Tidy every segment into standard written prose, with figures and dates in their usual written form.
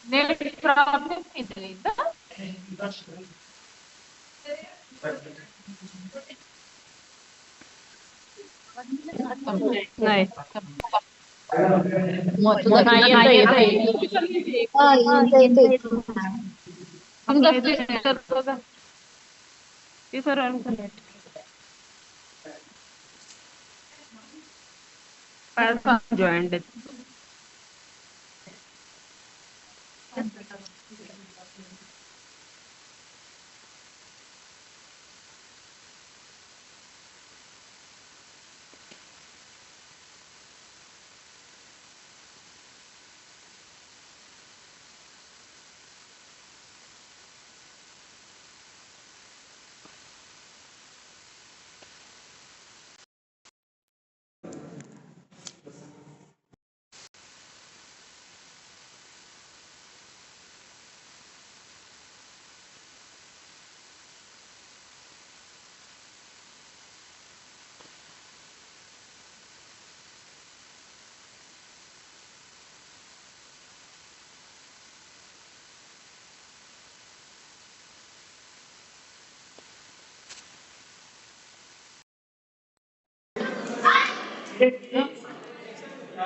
Net problem इथली का? नाही नाही येतोय. हा येते. तुमचा करतो का ती सर्वांचं नेट जॉईंट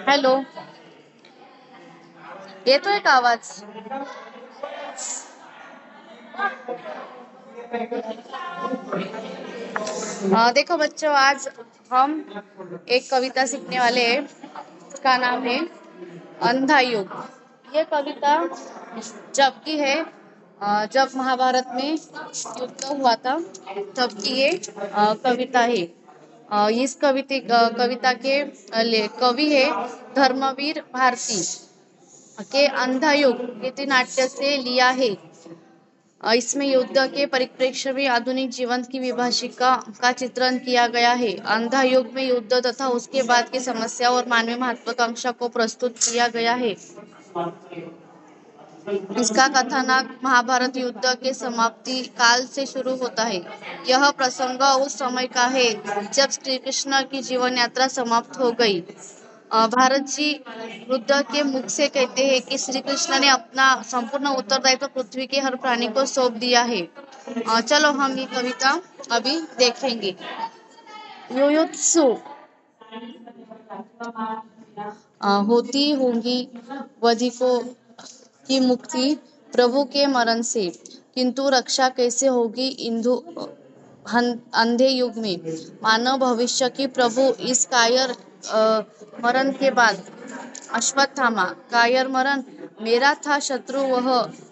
हॅलो, येतोय का आवाज? देखो बच्चों, आज हम एक कविता सीखने वाले हैं। इसका नाम है अंधा युग। ये कविता जब की है, जब महाभारत में युद्ध हुआ था तब की ये कविता है। इस कविता के कवि है धर्मवीर भारती के अंधा युग कृति नाट्य से लिया है। इसमें युद्ध के परिप्रेक्ष्य में आधुनिक जीवन की विभाषिका का चित्रण किया गया है। अंधा युग में युद्ध तथा उसके बाद की समस्या और मानवीय महत्वाकांक्षा को प्रस्तुत किया गया है। इसका कथानक महाभारत युद्ध के समाप्ति काल से शुरू होता है। यह प्रसंग उस समय का है जब श्री कृष्ण की जीवन यात्रा समाप्त हो गई। भारत जी रुद्र के मुख से कहते हैं कि श्री कृष्ण ने अपना संपूर्ण उत्तरदायित्व पृथ्वी के हर प्राणी को सौंप दिया है। चलो हम ये कविता अभी देखेंगे। युयुत्सु होती होंगी वधिकों की मुक्ति प्रभु के मरण से, किंतु रक्षा कैसे होगी अंधे युग में। मानव भविष्य की प्रभु इस कायर मरण के बाद। अश्वत्थामा, कायर मरण मेरा था शत्रु वह,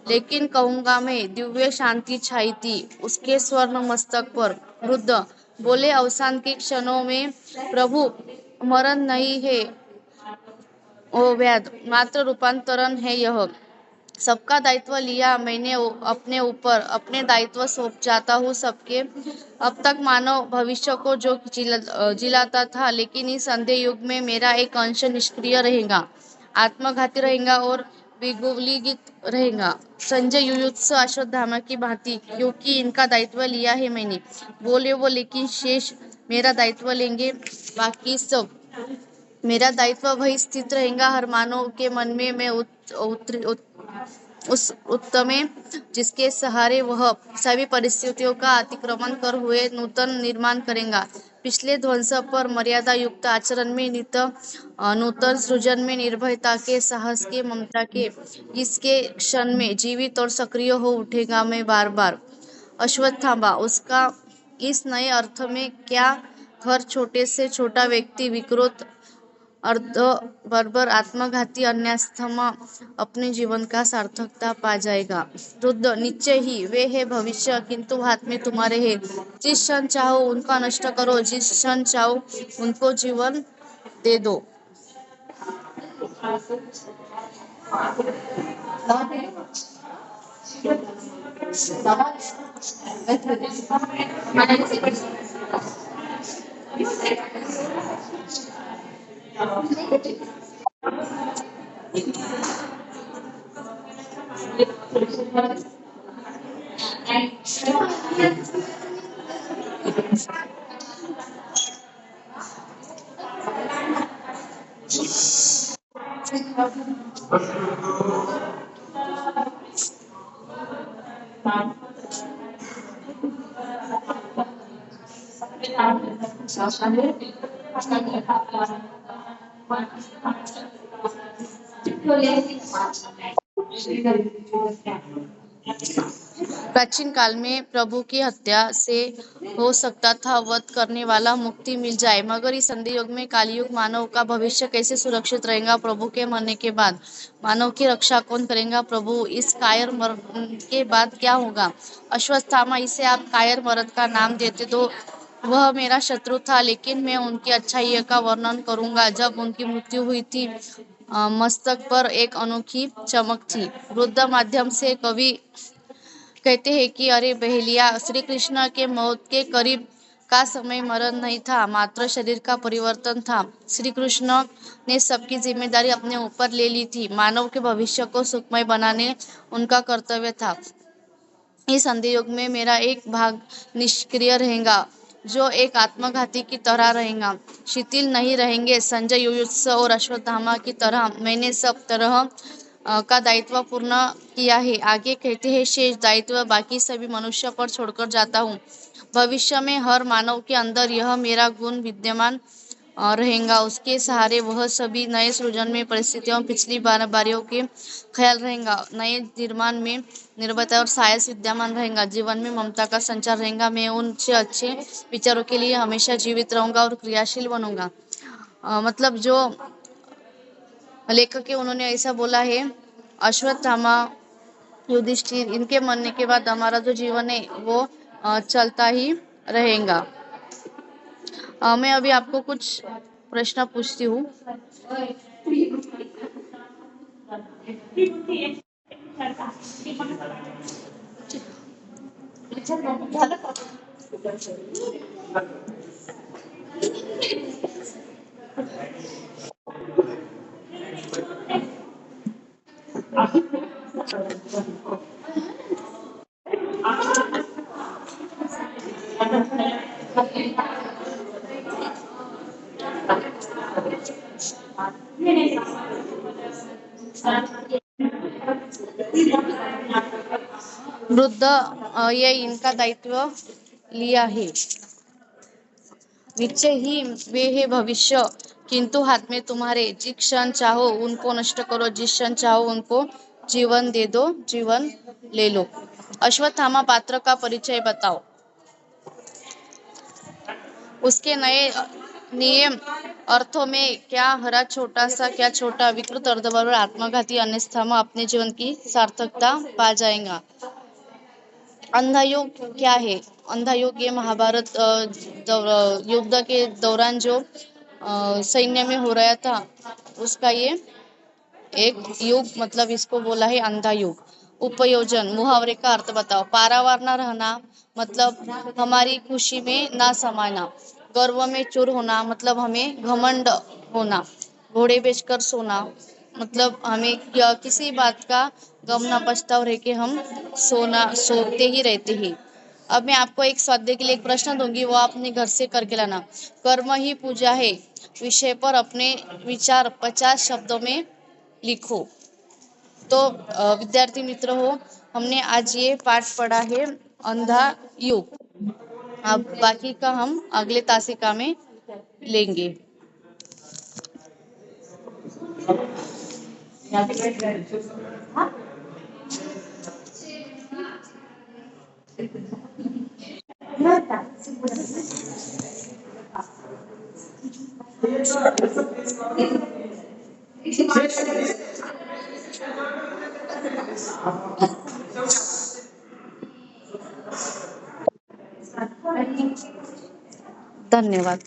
लेकिन कहूंगा मैं दिव्य शांति छाई थी उसके स्वर्ण मस्तक पर। वृद्ध बोले अवसान के क्षणों में प्रभु मरण नहीं है ओ व्याध, मात्र रूपांतरण है यह। सबका दायित्व लिया मैंने अपने ऊपर, अपने दायित्व सौंप जाता हूँ सबके। अब तक मानव भविष्य को जो जिलाता था, लेकिन इस अंधे युग में मेरा एक अंश निष्क्रिय रहेगा, आत्मघाती रहेगा और विगुलित रहेगा। संजय युयुत्सु अश्वत्थामा की भांति, क्योंकि इनका दायित्व लिया है मैंने। बोले वो लेकिन शेष मेरा दायित्व लेंगे बाकी सब। मेरा दायित्व वही स्थित रहेगा हर मानव के मन में। मैं उस उत्तम जिसके सहारे वह सभी परिस्थितियों का अतिक्रमण कर हुए नूतन निर्माण करेगा। पिछले ध्वंस पर मर्यादा युक्त आचरण में नित नूतन सृजन में निर्भयता के, साहस के, ममता के इसके क्षण में जीवित और सक्रिय हो उठेगा मैं बार बार। अश्वत्थामा उसका इस नए अर्थ में क्या, हर छोटे से छोटा व्यक्ति विकृत अर्ध बर्बर आत्मघाती अन्यास्थमा अपने जीवन का सार्थकता पा जाएगा। रुद्र निश्चय ही वे है भविष्य, किंतु हाथ में तुम्हारे है। जिस क्षण चाहो उनका नष्ट करो, जिस क्षण चाहो उनको जीवन दे दो। प्राचीन काल में प्रभु की हत्या से हो सकता था वध करने वाला मुक्ति मिल जाए, मगर इस संधि युग में कालयुग मानव का भविष्य कैसे सुरक्षित रहेगा? प्रभु के मरने के बाद मानव की रक्षा कौन करेगा? प्रभु इस कायर मरण के बाद क्या होगा? अश्वत्थामा, इसे आप कायर मर्द का नाम देते तो वह मेरा शत्रु था, लेकिन मैं उनकी अच्छाई का वर्णन करूंगा। जब उनकी मृत्यु हुई थी, मस्तक पर एक अनोखी चमक थी। वृद्ध माध्यम से कवि कहते हैं कि अरे बहेलिया, श्री कृष्ण के मौत के करीब का समय मरण नहीं था, मात्र शरीर का परिवर्तन था। श्री कृष्ण ने सबकी जिम्मेदारी अपने ऊपर ले ली थी। मानव के भविष्य को सुखमय बनाने उनका कर्तव्य था। इस अंधे युग में मेरा एक भाग निष्क्रिय रहेगा, जो एक आत्मघाती की तरह रहेगा। शिथिल नहीं रहेंगे। संजय, युयुत्स और अश्वत्थामा की तरह मैंने सब तरह का दायित्व पूर्ण किया है। आगे कहते हैं, शेष दायित्व बाकी सभी मनुष्य पर छोड़कर जाता हूँ। भविष्य में हर मानव के अंदर यह मेरा गुण विद्यमान रहेगा। उसके सहारे वह सभी नए सृजन में परिस्थितियों पिछली बारियों के ख्याल रहेगा। नए निर्माण में निर्भयता और साहस विद्यमान रहेगा। जीवन में ममता का संचार रहेगा। मैं उनसे अच्छे विचारों के लिए हमेशा जीवित रहूंगा और क्रियाशील बनूंगा। मतलब जो लेखक है उन्होंने ऐसा बोला है। अश्वत्थामा, युधिष्ठिर, इनके मरने के बाद हमारा जो जीवन है वो चलता ही रहेगा। मैं अभी आपको कुछ प्रश्न पूछती हूँ। वृद्ध, ये इनका दायित्व लिया है। निश्चय ही वे है भविष्य, किंतु हाथ में तुम्हारे। जिस क्षण चाहो उनको नष्ट करो, जिस क्षण चाहो उनको जीवन दे दो, जीवन ले लो। अश्वत्थामा पात्र का परिचय बताओ। उसके नए नियम अर्थों में क्या हरा छोटा सा, क्या छोटा विकृत अर्धबरोबर आत्मघाती अन्यस्थामा अपने जीवन की सार्थकता पा जाएगा। अंधा युग क्या है? अंधा युग ये महाभारत युद्ध के दौरान जो सैन्य में हो रहा था, उसका ये एक युग, मतलब इसको बोला है अंधा युग। उपयोजन, मुहावरे का अर्थ बताओ। पारावार न रहना, मतलब हमारी खुशी में ना समाना। गर्व में चूर होना, मतलब हमें घमंड होना। घोड़े बेचकर सोना, मतलब हमें किसी बात का गम ना पछताव रह के हम सोते ही रहते हैं। अब मैं आपको एक स्वाध्याय के लिए एक प्रश्न दूंगी, वो आपने घर से करके लाना। कर्म ही पूजा है विषय पर अपने विचार 50 शब्दों में लिखो। तो विद्यार्थी मित्र हो, हमने आज ये पाठ पढ़ा है अंधा युग। अब बाकी का हम अगले तासिका में लेंगे। धन्यवाद।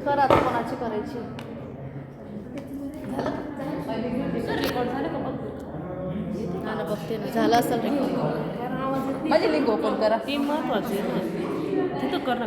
कर आता कोणाची करायची? ना बघते ना, झालं असेल रेकॉर्ड. माझी लिंक ओपन करा. ती महत्वाची आहे. तिथं कर.